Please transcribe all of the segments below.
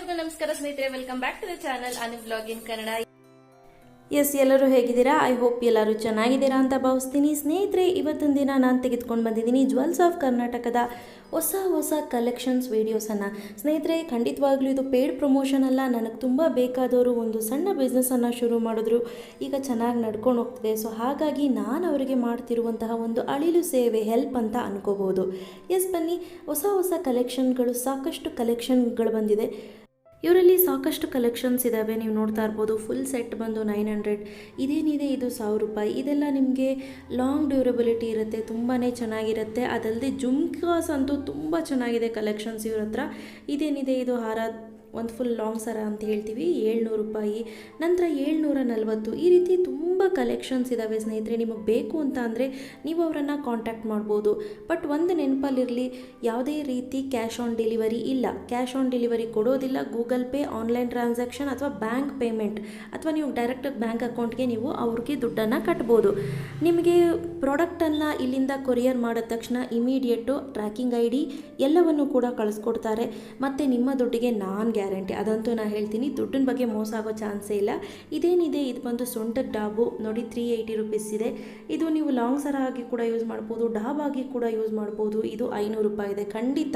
ಎಲ್ಲರಿಗೂ ನಮಸ್ಕಾರ ಸ್ನೇಹಿತರೆ, welcome back to the channel Anu vlog in Kannada. Yes, ಎಲ್ಲರೂ ಹೇಗಿದ್ದೀರಾ? ಐ ಹೋಪ್ ಎಲ್ಲರೂ ಚೆನ್ನಾಗಿದ್ದೀರಾ ಅಂತ ಭಾವಿಸ್ತೀನಿ. ಸ್ನೇಹಿತರೆ, ಇವತ್ತಿನ ದಿನ ನಾನು ತೆಗೆದುಕೊಂಡು ಬಂದಿದ್ದೀನಿ ಜ್ಯುವೆಲ್ಸ್ ಆಫ್ ಕರ್ನಾಟಕದ ಹೊಸ ಕಲೆಕ್ಷನ್ಸ್ ವೀಡಿಯೋಸನ್ನು. ಸ್ನೇಹಿತರೆ, ಖಂಡಿತವಾಗ್ಲೂ ಇದು ಪೇಯ್ಡ್ ಪ್ರಮೋಷನ್ ಅಲ್ಲ. ನನಗೆ ತುಂಬ ಬೇಕಾದವರು ಒಂದು ಸಣ್ಣ ಬಿಸ್ನೆಸ್ಸನ್ನು ಶುರು ಮಾಡಿದ್ರು, ಈಗ ಚೆನ್ನಾಗಿ ನಡ್ಕೊಂಡು ಹೋಗ್ತಿದೆ. ಸೊ ಹಾಗಾಗಿ ನಾನು ಅವರಿಗೆ ಮಾಡ್ತಿರುವಂತಹ ಒಂದು ಅಳಿಲು ಸೇವೆ, ಹೆಲ್ಪ್ ಅಂತ ಅನ್ಕೋಬೋದು. ಎಸ್, ಬನ್ನಿ, ಹೊಸ ಕಲೆಕ್ಷನ್ಗಳು, ಸಾಕಷ್ಟು ಕಲೆಕ್ಷನ್ಗಳು ಬಂದಿದೆ. ಇವರಲ್ಲಿ ಸಾಕಷ್ಟು ಕಲೆಕ್ಷನ್ಸ್ ಇದ್ದಾವೆ. ನೀವು ನೋಡ್ತಾ ಇರ್ಬೋದು, ಫುಲ್ ಸೆಟ್ ಬಂದು 900, ಇದೇನಿದೆ ಇದು 1000 ರೂಪಾಯಿ. ಇದೆಲ್ಲ ನಿಮಗೆ ಲಾಂಗ್ ಡ್ಯೂರಬಿಲಿಟಿ ಇರುತ್ತೆ, ತುಂಬಾ ಚೆನ್ನಾಗಿರುತ್ತೆ. ಅದಲ್ಲದೆ ಜುಮ್ಕಾಸ್ ಅಂತೂ ತುಂಬ ಚೆನ್ನಾಗಿದೆ ಕಲೆಕ್ಷನ್ಸ್ ಇವ್ರ ಹತ್ರ. ಇದೇನಿದೆ ಇದು ಹಾರ, ಒಂದು ಫುಲ್ ಲಾಂಗ್ ಸರ ಅಂತ ಹೇಳ್ತೀವಿ, 700 ರೂಪಾಯಿ, ನಂತರ 740. ಈ ರೀತಿ ತುಂಬ ಕಲೆಕ್ಷನ್ಸ್ ಇದ್ದಾವೆ ಸ್ನೇಹಿತರೆ. ನಿಮಗೆ ಬೇಕು ಅಂತ ಅಂದರೆ ನೀವು ಅವರನ್ನು ಕಾಂಟ್ಯಾಕ್ಟ್ ಮಾಡ್ಬೋದು. ಬಟ್ ಒಂದು ನೆನಪಲ್ಲಿರಲಿ, ಯಾವುದೇ ರೀತಿ ಕ್ಯಾಶ್ ಆನ್ ಡೆಲಿವರಿ ಇಲ್ಲ. ಕ್ಯಾಶ್ ಆನ್ ಡೆಲಿವರಿ ಕೊಡೋದಿಲ್ಲ. ಗೂಗಲ್ ಪೇ, ಆನ್ಲೈನ್ ಟ್ರಾನ್ಸಾಕ್ಷನ್ ಅಥವಾ ಬ್ಯಾಂಕ್ ಪೇಮೆಂಟ್, ಅಥವಾ ನೀವು ಡೈರೆಕ್ಟ್ ಬ್ಯಾಂಕ್ ಅಕೌಂಟ್ಗೆ ನೀವು ಅವ್ರಿಗೆ ದುಡ್ಡನ್ನು ಕಟ್ಬೋದು. ನಿಮಗೆ ಪ್ರಾಡಕ್ಟನ್ನು ಇಲ್ಲಿಂದ ಕೊರಿಯರ್ ಮಾಡಿದ ತಕ್ಷಣ ಇಮಿಡಿಯೇಟು ಟ್ರ್ಯಾಕಿಂಗ್ ID ಎಲ್ಲವನ್ನು ಕೂಡ ಕಳಿಸ್ಕೊಡ್ತಾರೆ. ಮತ್ತು ನಿಮ್ಮ ದುಡ್ಡಿಗೆ ನಾನ್ ಗ್ಯಾರಂಟಿ, ಅದಂತೂ ನಾನು ಹೇಳ್ತೀನಿ. ದುಡ್ಡಿನ ಬಗ್ಗೆ ಮೋಸ ಆಗೋ ಚಾನ್ಸೇ ಇಲ್ಲ. ಇದೇನಿದೆ ಇದು ಬಂದು ಸೊಂಟದ ಡಾಬು ನೋಡಿ, 380 ರೂಪೀಸ್ ಇದೆ. ಇದು ನೀವು ಲಾಂಗ್ ಸರ ಆಗಿ ಕೂಡ ಯೂಸ್ ಮಾಡ್ಬೋದು, ಡಾಬ್ ಆಗಿ ಕೂಡ ಯೂಸ್ ಮಾಡ್ಬೋದು. ಇದು 500 ರೂಪಾಯಿ ಇದೆ. ಖಂಡಿತ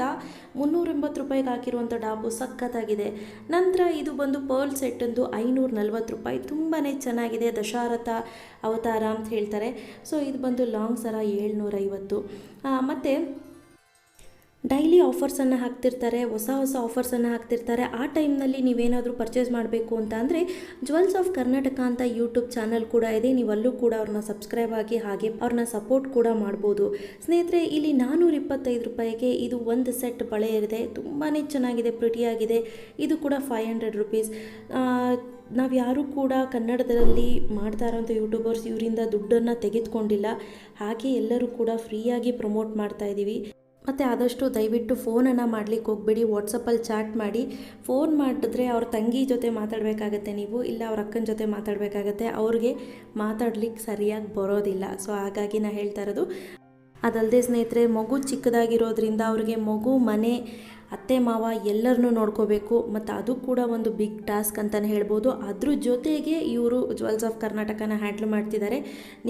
380 ರೂಪಾಯಿಗೆ ಹಾಕಿರುವಂಥ ಡಾಬು ಸಖತ್ತಾಗಿದೆ. ನಂತರ ಇದು ಬಂದು ಪರ್ಲ್ ಸೆಟ್ಟಂದು 540 ರೂಪಾಯಿ, ತುಂಬಾ ಚೆನ್ನಾಗಿದೆ. ದಶರಥ ಅವತಾರ ಅಂತ ಹೇಳ್ತಾರೆ. ಸೊ ಇದು ಬಂದು ಲಾಂಗ್ ಸರ 750. ಮತ್ತು ಡೈಲಿ ಆಫರ್ಸನ್ನು ಹಾಕ್ತಿರ್ತಾರೆ, ಹೊಸ ಆಫರ್ಸನ್ನು ಹಾಕ್ತಿರ್ತಾರೆ. ಆ ಟೈಮ್ನಲ್ಲಿ ನೀವೇನಾದರೂ ಪರ್ಚೇಸ್ ಮಾಡಬೇಕು ಅಂತ ಅಂದರೆ ಜ್ಯುವೆಲ್ಸ್ ಆಫ್ ಕರ್ನಾಟಕ ಅಂತ ಯೂಟ್ಯೂಬ್ ಚಾನಲ್ ಕೂಡ ಇದೆ. ನೀವಲ್ಲೂ ಕೂಡ ಅವ್ರನ್ನ ಸಬ್ಸ್ಕ್ರೈಬ್ ಆಗಿ, ಹಾಗೆ ಅವ್ರನ್ನ ಸಪೋರ್ಟ್ ಕೂಡ ಮಾಡ್ಬೋದು. ಸ್ನೇಹಿತರೆ, ಇಲ್ಲಿ 425 ರೂಪಾಯಿಗೆ ಇದು ಒಂದು ಸೆಟ್ ಬಳೆ ಇದೆ. ತುಂಬಾ ಚೆನ್ನಾಗಿದೆ, ಪ್ರಿಟಿಯಾಗಿದೆ. ಇದು ಕೂಡ 500 ರೂಪೀಸ್. ನಾವು ಯಾರೂ ಕೂಡ ಕನ್ನಡದಲ್ಲಿ ಮಾಡ್ತಾ ಇರೋಂಥ ಯೂಟ್ಯೂಬರ್ಸ್ ಇವರಿಂದ ದುಡ್ಡನ್ನು ತೆಗೆದುಕೊಂಡಿಲ್ಲ. ಹಾಗೆ ಎಲ್ಲರೂ ಕೂಡ ಫ್ರೀಯಾಗಿ ಪ್ರಮೋಟ್ ಮಾಡ್ತಾ ಇದ್ದೀವಿ. ಮತ್ತು ಆದಷ್ಟು ದಯವಿಟ್ಟು ಫೋನನ್ನು ಮಾಡಲಿಕ್ಕೆ ಹೋಗಬೇಡಿ. ವಾಟ್ಸಪ್ಪಲ್ಲಿ ಚಾಟ್ ಮಾಡಿ. ಫೋನ್ ಮಾಡಿದ್ರೆ ಅವ್ರ ತಂಗಿ ಜೊತೆ ಮಾತಾಡಬೇಕಾಗತ್ತೆ ನೀವು, ಇಲ್ಲ ಅವ್ರ ಅಕ್ಕನ ಜೊತೆ ಮಾತಾಡಬೇಕಾಗತ್ತೆ. ಅವ್ರಿಗೆ ಮಾತಾಡ್ಲಿಕ್ಕೆ ಸರಿಯಾಗಿ ಬರೋದಿಲ್ಲ. ಸೊ ಹಾಗಾಗಿ ನಾನು ಹೇಳ್ತಾ ಇರೋದು. ಅದಲ್ಲದೆ ಸ್ನೇಹಿತರೆ, ಮಗು ಚಿಕ್ಕದಾಗಿರೋದ್ರಿಂದ ಅವ್ರಿಗೆ ಮಗು, ಮನೆ, ಅತ್ತೆ ಮಾವ ಎಲ್ಲರನ್ನೂ ನೋಡ್ಕೋಬೇಕು. ಮತ್ತು ಅದು ಕೂಡ ಒಂದು ಬಿಗ್ ಟಾಸ್ಕ್ ಅಂತಲೇ ಹೇಳ್ಬೋದು. ಅದ್ರ ಜೊತೆಗೆ ಇವರು ಜ್ಯುವೆಲ್ಸ್ ಆಫ್ ಕರ್ನಾಟಕನ ಹ್ಯಾಂಡಲ್ ಮಾಡ್ತಿದ್ದಾರೆ.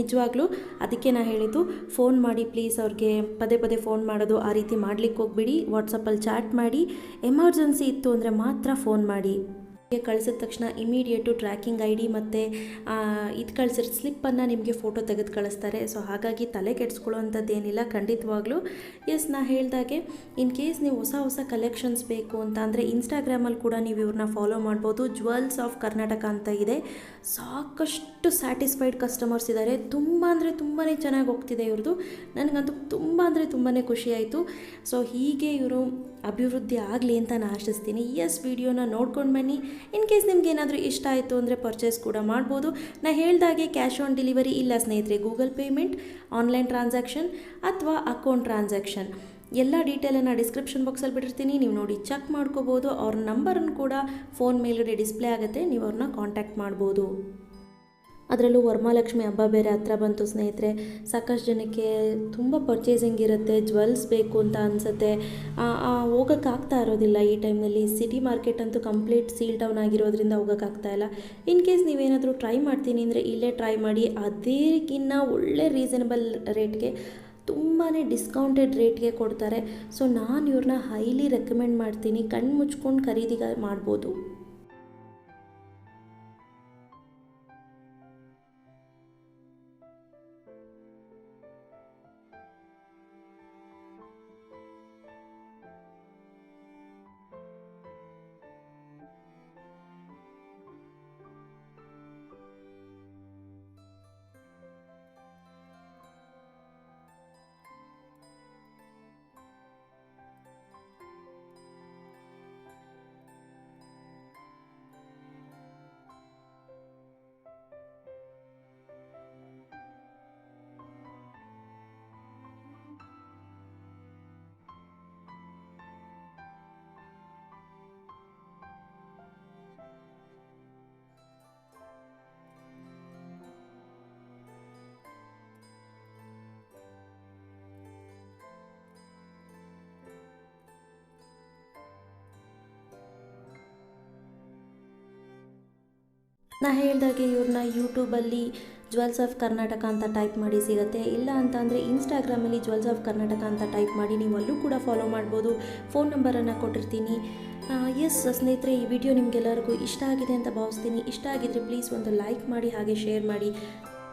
ನಿಜವಾಗ್ಲೂ ಅದಕ್ಕೆ ನಾನು ಹೇಳಿದ್ದು, ಫೋನ್ ಮಾಡಿ ಪ್ಲೀಸ್. ಅವ್ರಿಗೆ ಪದೇ ಫೋನ್ ಮಾಡೋದು ಆ ರೀತಿ ಮಾಡಲಿಕ್ಕೆ ಹೋಗ್ಬಿಡಿ. ವಾಟ್ಸಪ್ಪಲ್ಲಿ ಚಾಟ್ ಮಾಡಿ. ಎಮರ್ಜೆನ್ಸಿ ಇತ್ತು ಅಂದರೆ ಮಾತ್ರ ಫೋನ್ ಮಾಡಿ. ಕಳಿಸಿದ ತಕ್ಷಣ ಇಮಿಡಿಯೇಟು ಟ್ರ್ಯಾಕಿಂಗ್ ID ಮತ್ತು ಇದು ಕಳಿಸಿರೋ ಸ್ಲಿಪ್ಪನ್ನು ನಿಮಗೆ ಫೋಟೋ ತೆಗೆದು ಕಳಿಸ್ತಾರೆ. ಸೊ ಹಾಗಾಗಿ ತಲೆ ಕೆಡಿಸ್ಕೊಳ್ಳೋವಂಥದ್ದೇನಿಲ್ಲ ಖಂಡಿತವಾಗ್ಲೂ. ಎಸ್, ನಾ ಹೇಳಿದಾಗೆ ಇನ್ ಕೇಸ್ ನೀವು ಹೊಸ ಕಲೆಕ್ಷನ್ಸ್ ಬೇಕು ಅಂತ ಅಂದರೆ ಇನ್ಸ್ಟಾಗ್ರಾಮಲ್ಲಿ ಕೂಡ ನೀವು ಇವ್ರನ್ನ ಫಾಲೋ ಮಾಡ್ಬೋದು. ಜ್ಯುವೆಲ್ಸ್ ಆಫ್ ಕರ್ನಾಟಕ ಅಂತ ಇದೆ. ಸಾಕಷ್ಟು ಸ್ಯಾಟಿಸ್ಫೈಡ್ ಕಸ್ಟಮರ್ಸ್ ಇದ್ದಾರೆ. ತುಂಬ ಚೆನ್ನಾಗಿ ಹೋಗ್ತಿದೆ ಇವ್ರದ್ದು. ನನಗಂತೂ ತುಂಬಾ ಖುಷಿಯಾಯಿತು. ಸೊ ಹೀಗೆ ಇವರು ಅಭಿವೃದ್ಧಿ ಆಗಲಿ ಅಂತ ನಾನು ಆಶಿಸ್ತೀನಿ. ಎಸ್, ವಿಡಿಯೋನ ನೋಡ್ಕೊಂಡು ಬನ್ನಿ. ಇನ್ ಕೇಸ್ ನಿಮ್ಗೆ ಏನಾದರೂ ಇಷ್ಟ ಆಯಿತು ಅಂದರೆ ಪರ್ಚೇಸ್ ಕೂಡ ಮಾಡ್ಬೋದು. ನಾನು ಹೇಳ್ದಾಗೆ ಕ್ಯಾಶ್ ಆನ್ ಡೆಲಿವರಿ ಇಲ್ಲ ಸ್ನೇಹಿತರೆ. ಗೂಗಲ್ ಪೇಮೆಂಟ್, ಆನ್ಲೈನ್ ಟ್ರಾನ್ಸಾಕ್ಷನ್ ಅಥವಾ ಅಕೌಂಟ್ ಟ್ರಾನ್ಸಾಕ್ಷನ್, ಎಲ್ಲ ಡೀಟೇಲನ್ನು ಡಿಸ್ಕ್ರಿಪ್ಷನ್ ಬಾಕ್ಸಲ್ಲಿ ಬಿಟ್ಟಿರ್ತೀನಿ. ನೀವು ನೋಡಿ ಚೆಕ್ ಮಾಡ್ಕೋಬೋದು. ಅವ್ರ ನಂಬರನ್ನು ಕೂಡ ಫೋನ್ ಮೇಲ್ಗಡೆ ಡಿಸ್ಪ್ಲೇ ಆಗುತ್ತೆ, ನೀವು ಅವ್ರನ್ನ ಕಾಂಟ್ಯಾಕ್ಟ್ ಮಾಡ್ಬೋದು. ಅದರಲ್ಲೂ ವರಮಹಾಲಕ್ಷ್ಮಿ ಹಬ್ಬ ಬೇರೆ ಹತ್ರ ಬಂತು ಸ್ನೇಹಿತರೆ. ಸಾಕಷ್ಟು ಜನಕ್ಕೆ ತುಂಬ ಪರ್ಚೇಸಿಂಗ್ ಇರುತ್ತೆ, ಜ್ಯುವೆಲ್ಸ್ ಬೇಕು ಅಂತ ಅನಿಸುತ್ತೆ. ಹೋಗೋಕ್ಕಾಗ್ತಾ ಇರೋದಿಲ್ಲ ಈ ಟೈಮ್ನಲ್ಲಿ. ಸಿಟಿ ಮಾರ್ಕೆಟ್ ಅಂತೂ ಕಂಪ್ಲೀಟ್ ಸೀಲ್ ಡೌನ್ ಆಗಿರೋದ್ರಿಂದ ಹೋಗೋಕ್ಕಾಗ್ತಾ ಇಲ್ಲ. ಇನ್ ಕೇಸ್ ನೀವೇನಾದರೂ ಟ್ರೈ ಮಾಡ್ತೀನಿ ಅಂದರೆ ಇಲ್ಲೇ ಟ್ರೈ ಮಾಡಿ. ಅದೇಕಿನ್ನ ಒಳ್ಳೆ ರೀಸನಬಲ್ ರೇಟ್ಗೆ, ತುಂಬಾ ಡಿಸ್ಕೌಂಟೆಡ್ ರೇಟ್ಗೆ ಕೊಡ್ತಾರೆ. ಸೊ ನಾನು ಇವ್ರನ್ನ ಹೈಲಿ ರೆಕಮೆಂಡ್ ಮಾಡ್ತೀನಿ. ಕಣ್ಣು ಮುಚ್ಕೊಂಡು ಖರೀದಿ ಮಾಡ್ಬೋದು. ನಾ ಹೇಳ್ದಾಗೆ ಇವ್ರನ್ನ ಯೂಟ್ಯೂಬಲ್ಲಿ ಜ್ಯುವೆಲ್ಸ್ ಆಫ್ ಕರ್ನಾಟಕ ಅಂತ ಟೈಪ್ ಮಾಡಿ ಸಿಗುತ್ತೆ. ಇಲ್ಲ ಅಂತ ಅಂದರೆ ಇನ್ಸ್ಟಾಗ್ರಾಮಲ್ಲಿ ಜ್ಯುವೆಲ್ಸ್ ಆಫ್ ಕರ್ನಾಟಕ ಅಂತ ಟೈಪ್ ಮಾಡಿ ನೀವು ಅಲ್ಲೂ ಕೂಡ ಫಾಲೋ ಮಾಡ್ಬೋದು. ಫೋನ್ ನಂಬರನ್ನು ಕೊಟ್ಟಿರ್ತೀನಿ. ಎಸ್ ಸ್ನೇಹಿತರೆ, ಈ ವಿಡಿಯೋ ನಿಮಗೆಲ್ಲರಿಗೂ ಇಷ್ಟ ಆಗಿದೆ ಅಂತ ಭಾವಿಸ್ತೀನಿ. ಇಷ್ಟ ಆಗಿದ್ರೆ ಪ್ಲೀಸ್ ಒಂದು ಲೈಕ್ ಮಾಡಿ, ಹಾಗೆ ಶೇರ್ ಮಾಡಿ.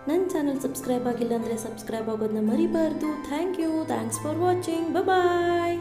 ನನ್ನ ಚಾನಲ್ ಸಬ್ಸ್ಕ್ರೈಬ್ ಆಗಿಲ್ಲ ಅಂದರೆ ಸಬ್ಸ್ಕ್ರೈಬ್ ಆಗೋದನ್ನ ಮರಿಬಾರ್ದು. Thanks for watching. ಬಾಯ್.